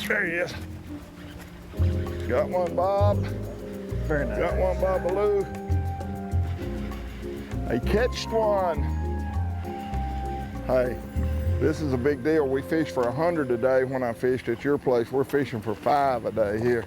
There he is. Got one, Bob. Very nice. Got one, Babaloo. He catched one. Hey, this is a big deal. We fished for 100 a day when I fished at your place. We're fishing for 5 a day here.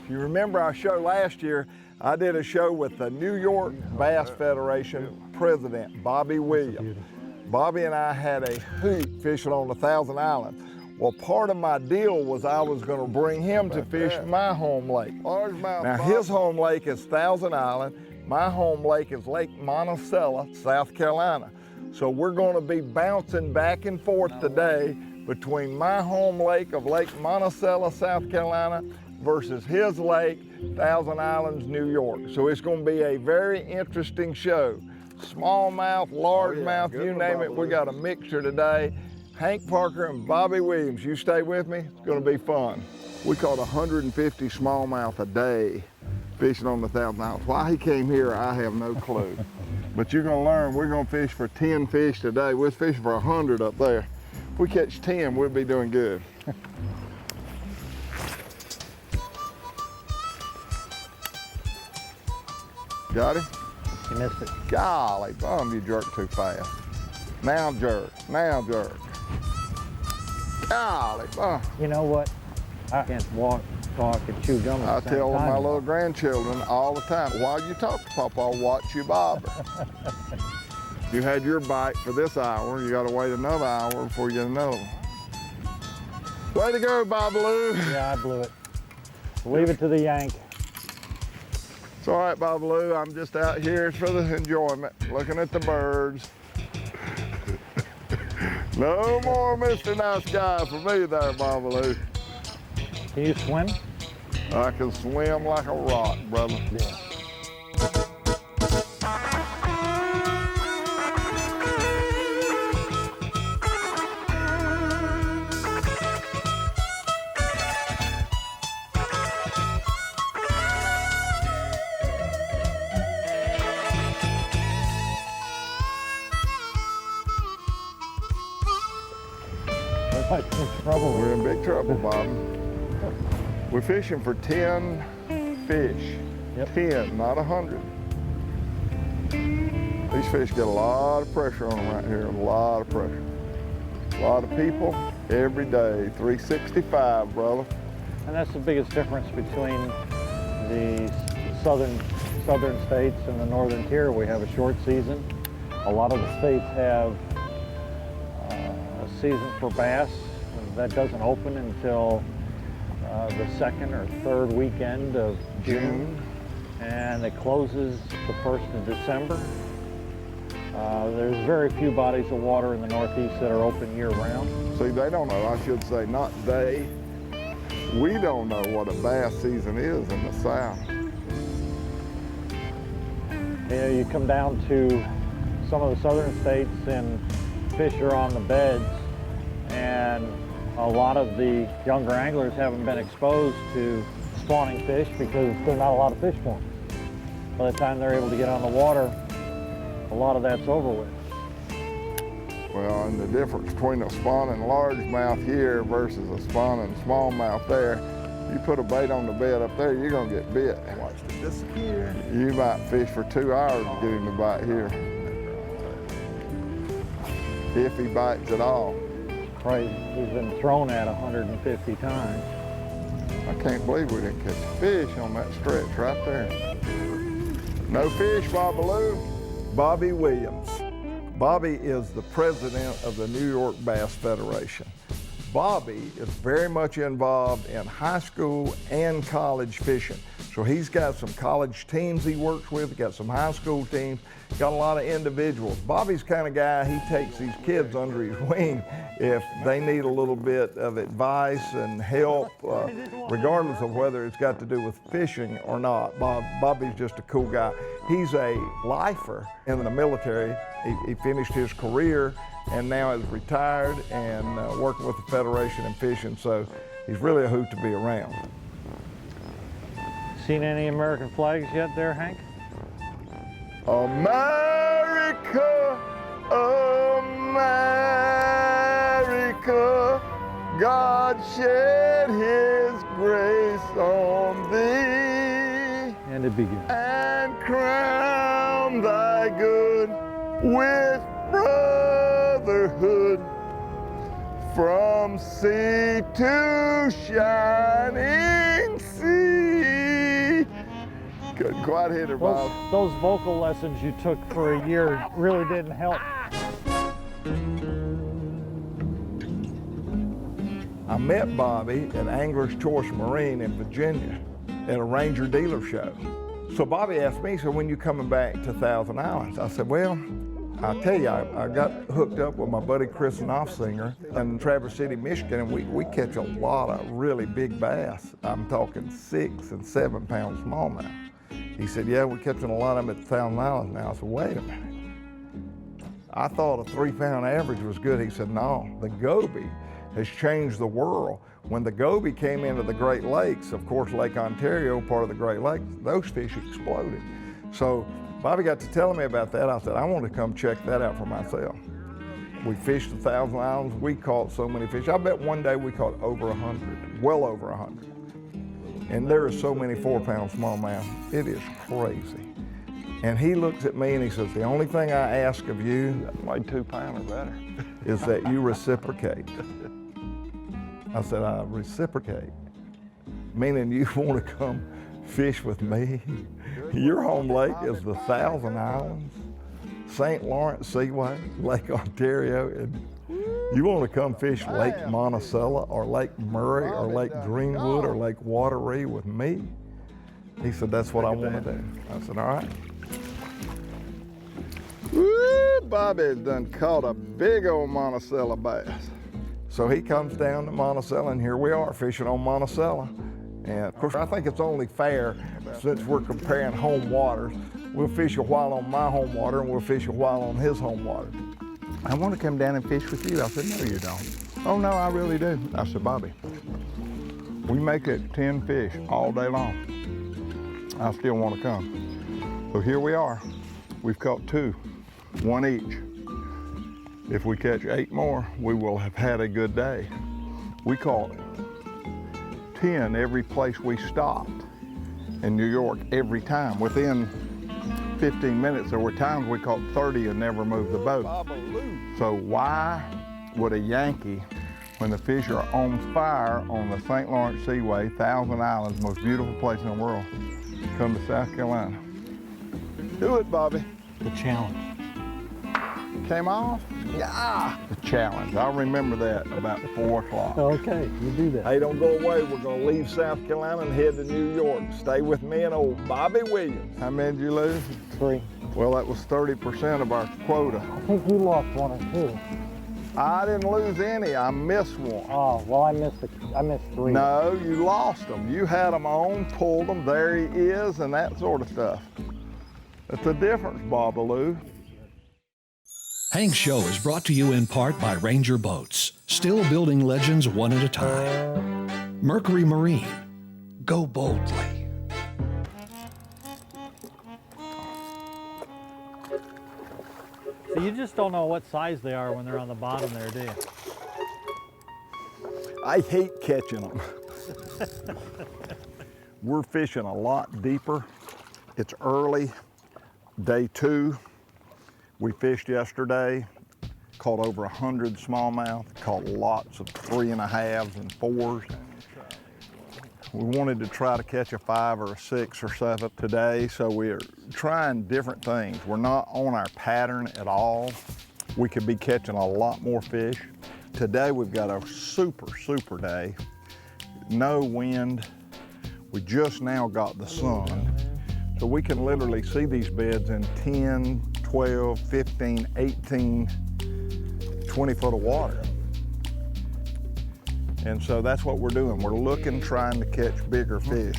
If you remember our show last year, I did a show with the New York Bass Federation president, Bobby Williams. Bobby and I had a hoot fishing on 1,000 Island. Well, part of my deal was I was going to bring him to fish my home lake. Now, his home lake is 1,000 Island. My home lake is Lake Monticello, South Carolina. So we're going to be bouncing back and forth today between my home lake of Lake Monticello, South Carolina, versus his lake, 1,000 Islands, New York. So it's going to be a very interesting show. Smallmouth, largemouth, you name it, we got a mixture today. Hank Parker and Bobby Williams, you stay with me, it's gonna be fun. We caught 150 smallmouth a day fishing on the 1,000 Islands. Why he came here, I have no clue. But you're gonna learn, we're gonna fish for 10 fish today. We're fishing for 100 up there. If we catch 10, we'll be doing good. Got him? You missed it. Golly, bum, you jerked too fast. Now jerk, now jerk. Golly, bum. You know what? I can't walk, talk, and chew gum I at the same tell time. my little grandchildren all the time, while you talk to Papa, watch your bobber. You had your bite for this hour, you gotta wait another hour before you get another one. Way to go, Babaloo. Yeah, I blew it. Leave it to the yank. It's all right, Babaloo, I'm just out here for the enjoyment, looking at the birds. No more Mr. Nice Guy for me there, Babaloo. Can you swim? I can swim like a rock, brother. Yeah. We're in big trouble, Bob. We're fishing for 10 fish. Yep. 10, not 100. These fish get a lot of pressure on them right here, a lot of pressure. A lot of people every day, 365, brother. And that's the biggest difference between the southern states and the northern tier. We have a short season. A lot of the states have a season for bass that doesn't open until the second or third weekend of June, and it closes the 1st of December. There's very few bodies of water in the Northeast that are open year-round. See, they don't know, I should say, not they. We don't know what a bass season is in the South. You know, you come down to some of the southern states and fish are on the beds, and a lot of the younger anglers haven't been exposed to spawning fish because there's not a lot of fish for them. By the time they're able to get on the water, a lot of that's over with. Well, and the difference between a spawning largemouth here versus a spawning smallmouth there, you put a bait on the bed up there, you're gonna get bit. Watch it disappear. You might fish for 2 hours to get him to bite here. If he bites at all. Right, he's been thrown at 150 times. I can't believe we didn't catch a fish on that stretch right there. No fish, Babaloo. Bobby Williams. Bobby is the president of the New York Bass Federation. Bobby is very much involved in high school and college fishing. So he's got some college teams he works with, got some high school teams, got a lot of individuals. Bobby's the kind of guy, he takes these kids under his wing if they need a little bit of advice and help, regardless of whether it's got to do with fishing or not. Bobby's just a cool guy. He's a lifer in the military. He finished his career and now is retired and working with the Federation in fishing, so he's really a hoot to be around. Seen any American flags yet there, Hank? America, America, God God shed his grace on thee. And it begins. And crown thy good with brotherhood. From sea to shining sea. Couldn't quite hit her, Bob. Those vocal lessons you took for a year really didn't help. I met Bobby at Angler's Choice Marine in Virginia at a Ranger dealer show. So Bobby asked me, so when you coming back to Thousand Islands? I said, well, I'll tell you, I got hooked up with my buddy Chris Knopfsinger in Traverse City, Michigan, and we catch a lot of really big bass. I'm talking 6 and 7 pound smallmouth. He said, yeah, we're catching a lot of them at Thousand Islands now. I said, wait a minute. I thought a 3 pound average was good. He said, no, the goby has changed the world. When the goby came into the Great Lakes, of course, Lake Ontario, part of the Great Lakes, those fish exploded. So Bobby got to telling me about that. I said, I want to come check that out for myself. We fished 1,000 Islands. We caught so many fish. I bet one day we caught over 100, well over 100. And there are so many 4 pound smallmouth. It is crazy. And he looks at me and he says, the only thing I ask of you, my 2 pound or better, is that you reciprocate. I said, I reciprocate, meaning you want to come fish with me? Your home lake is the Thousand Islands, St. Lawrence Seaway, Lake Ontario, and you want to come fish Lake Monticello or Lake Murray or Lake Greenwood or Lake Wateree with me? He said, that's what I want to do. I said, all right. Woo, Bobby's done caught a big old Monticello bass. So he comes down to Monticello, and here we are fishing on Monticello. And of course, I think it's only fair, since we're comparing home waters, we'll fish a while on my home water and we'll fish a while on his home water. I want to come down and fish with you. I said, no, you don't. Oh, no, I really do. I said, Bobby, we make it 10 fish all day long. I still want to come. So here we are. We've caught 2, 1 each. If we catch 8 more, we will have had a good day. We caught 10 every place we stopped in New York every time. Within 15 minutes, there were times we caught 30 and never moved the boat. So why would a Yankee, when the fish are on fire on the St. Lawrence Seaway, Thousand Islands, most beautiful place in the world, come to South Carolina? Do it, Bobby. The challenge. Came off? Yeah, the challenge. I'll remember that about 4 o'clock. Okay, you do that. Hey, don't go away. We're gonna leave South Carolina and head to New York. Stay with me and old Bobby Williams. How many did you lose? 3. Well, that was 30% of our quota. I think you lost 1 or 2. I didn't lose any. I missed one. Oh, well, I missed 3. No, you lost them. You had them on, pulled them, there he is, and that sort of stuff. That's the difference, Babaloo. Hank's Show is brought to you in part by Ranger Boats, still building legends one at a time. Mercury Marine, go boldly. So you just don't know what size they are when they're on the bottom there, do you? I hate catching them. We're fishing a lot deeper. It's early, day 2. We fished yesterday, caught over 100 smallmouth, caught lots of 3.5s and 4s. We wanted to try to catch a 5 or a 6 or 7 today, so we're trying different things. We're not on our pattern at all. We could be catching a lot more fish. Today we've got a super day. No wind. We just now got the sun. So we can literally see these beds in 10, 12, 15, 18, 20 foot of water. And so that's what we're doing. We're looking, trying to catch bigger fish.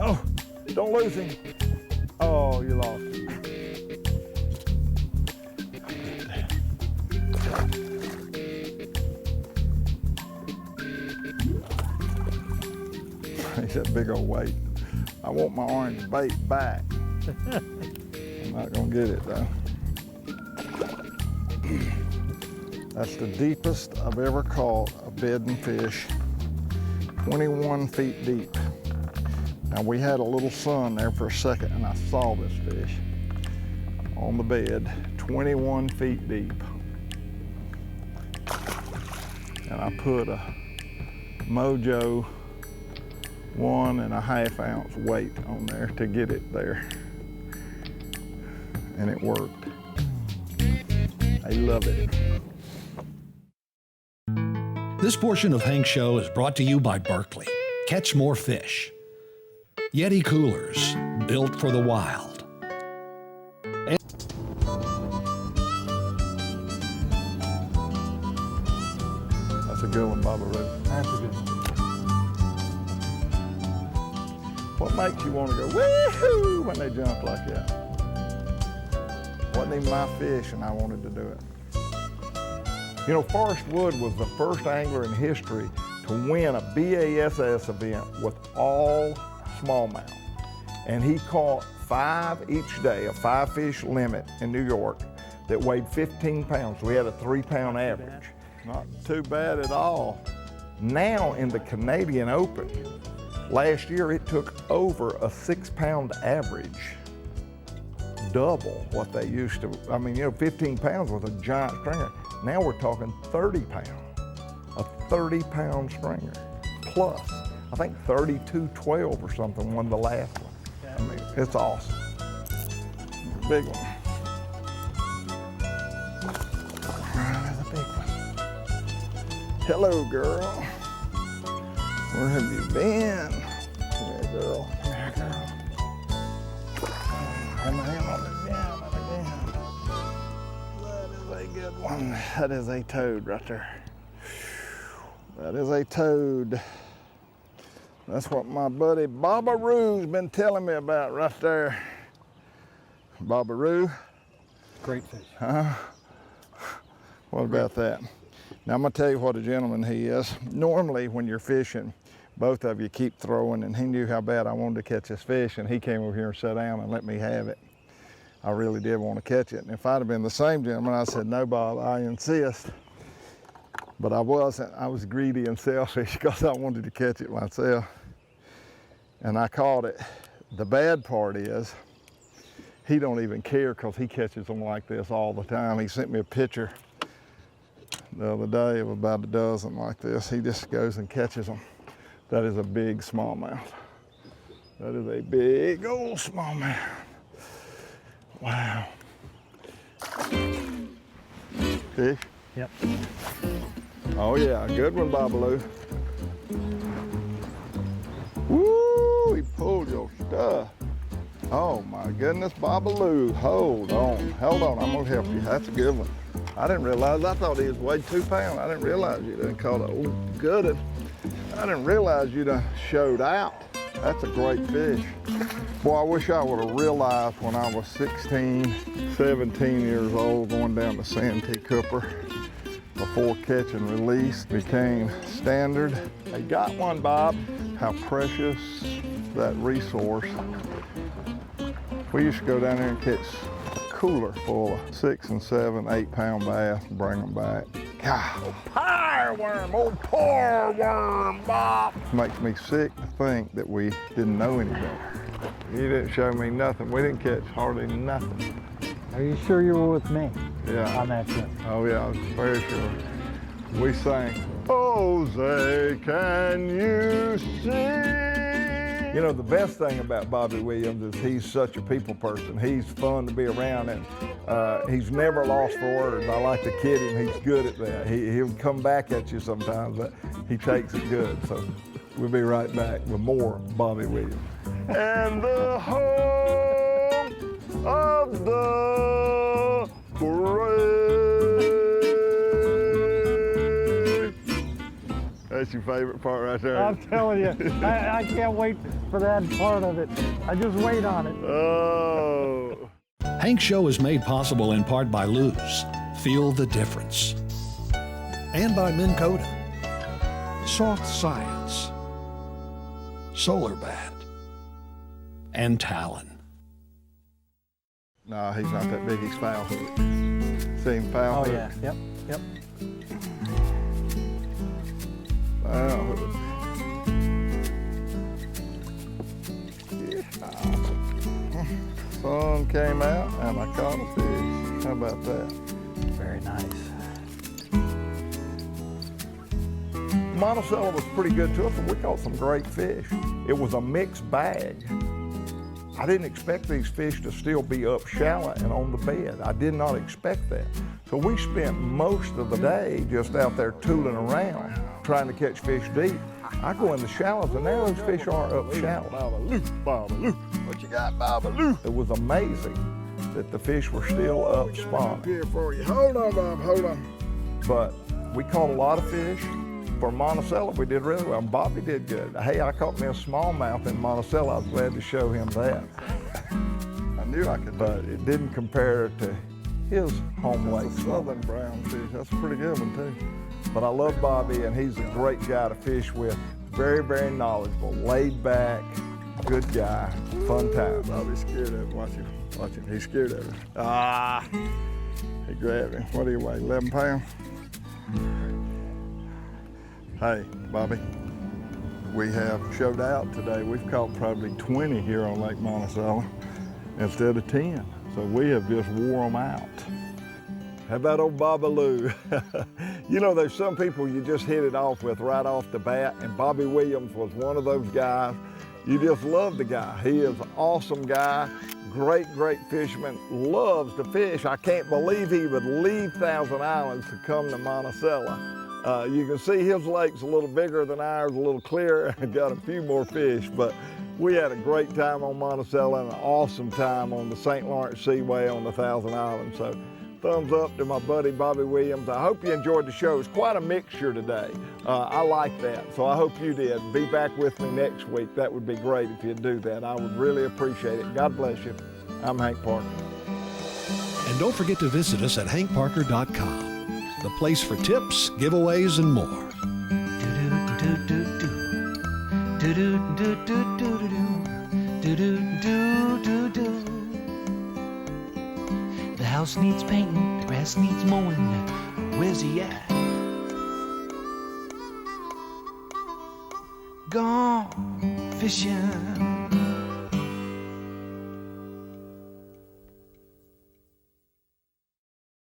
Oh, don't lose him. Oh, you lost him. catch that big old weight. I want my orange bait back. I'm not gonna get it though. That's the deepest I've ever caught a bedding fish, 21 feet deep. Now we had a little sun there for a second and I saw this fish on the bed, 21 feet deep. And I put a Mojo 1.5 ounce weight on there to get it there. And it worked. I love it. This portion of Hank's Show is brought to you by Berkeley. Catch more fish. Yeti coolers, built for the wild. That's a good one, Baba Roo. That's a good one. What makes you want to go woohoo when they jump like that? Wasn't even my fish and I wanted to do it. You know, Forrest Wood was the first angler in history to win a BASS event with all smallmouth. And he caught 5 each day, a 5-fish limit in New York that weighed 15 pounds. We had a 3-pound average. Not too bad at all. Now in the Canadian Open, last year it took over a 6-pound average. Double what they used to. I mean, you know, 15 pounds was a giant stringer. Now we're talking 30 pounds, a 30-pound stringer. Plus, I think 32.12 or something won the last one. I mean, it's awesome. Big one. There's a big one. Hello, girl. Where have you been? Come here, girl. Come here, girl. Have my hand on it again and again. That is a good one. That is a toad right there. That is a toad. That's what my buddy Baba Roo's been telling me about right there. Baba Roo. Great fish. What about that? Now I'm gonna tell you what a gentleman he is. Normally when you're fishing, both of you keep throwing, and he knew how bad I wanted to catch this fish, and he came over here and sat down and let me have it. I really did want to catch it. And if I'd have been the same gentleman, I said, no, Bob, I insist. But I wasn't. I was greedy and selfish because I wanted to catch it myself. And I caught it. The bad part is, he don't even care because he catches them like this all the time. He sent me a picture the other day of about a dozen like this. He just goes and catches them. That is a big smallmouth. That is a big old smallmouth. Wow. Fish? Yep. Oh yeah, good one, Babaloo. Woo, he pulled your stuff. Oh my goodness, Babaloo, hold on, I'm gonna help you. That's a good one. I didn't realize, I thought he was weighed 2 pounds. I didn't realize you done caught it. Oh, good one. I didn't realize you done showed out. That's a great fish. Boy, I wish I would have realized when I was 16, 17 years old, going down to Santee Cooper before catch and release became standard. They got one, Bob. How precious that resource. We used to go down there and catch a cooler full of 6 and 7, 8 pound bass and bring them back. God, poor worm, Bob. Makes me sick to think that we didn't know any better. You didn't show me nothing. We didn't catch hardly nothing. Are you sure you were with me? Yeah. On that trip? Oh yeah, I was very sure. We sang, Jose, can you see? You know, the best thing about Bobby Williams is he's such a people person. He's fun to be around, and he's never lost for words. I like to kid him. He's good at that. He'll come back at you sometimes, but he takes it good. So we'll be right back with more Bobby Williams. And the home of the brave. That's your favorite part right there. I'm telling you, I can't wait for that part of it. I just wait on it. Oh. Hank's Show is made possible in part by Luz. Feel the difference. And by Minn Kota. Soft Science. Solar Bat, and Talon. No, he's not that big. He's foul hook. See him foul Oh hook? yeah, yep, yep. Foul hook. Yeah. Sun came out and I caught a fish. How about that? Very nice. Monticello was pretty good to us, and we caught some great fish. It was a mixed bag. I didn't expect these fish to still be up shallow and on the bed. I did not expect that. So we spent most of the day just out there tooling around, trying to catch fish deep. I go in the shallows, and now those fish aren't up shallow. Babaloo, babaloo. What you got, babaloo? It was amazing that the fish were still up spawning. Here for you. Hold on, Bob, hold on. But we caught a lot of fish. For Monticello, we did really well. Bobby did good. Hey, I caught me a smallmouth in Monticello. I was glad to show him that. I knew I could, but it didn't compare to his home lake. Southern brown fish. That's a pretty good one too. But I love Bobby, and he's a great guy to fish with. Very, very knowledgeable, laid back, good guy, fun time. Bobby's scared of him. Watch him. Watch him. He's scared of him. Ah! He grabbed him. What do you weigh? 11 pounds? Hey, Bobby, we have showed out today. We've caught probably 20 here on Lake Monticello instead of 10. So we have just wore them out. How about old Babaloo? You know, there's some people you just hit it off with right off the bat, and Bobby Williams was one of those guys. You just love the guy. He is an awesome guy, great, great fisherman, loves to fish. I can't believe he would leave Thousand Islands to come to Monticello. You can see his lake's a little bigger than ours, a little clearer, and got a few more fish, but we had a great time on Monticello and an awesome time on the St. Lawrence Seaway on the Thousand Islands. So thumbs up to my buddy Bobby Williams. I hope you enjoyed the show. It's quite a mixture today. I like that, so I hope you did. Be back with me next week. That would be great if you'd do that. I would really appreciate it. God bless you. I'm Hank Parker. And don't forget to visit us at hankparker.com. The place for tips, giveaways, and more. The house needs painting, the grass needs mowing. Where's he at? Gone fishing.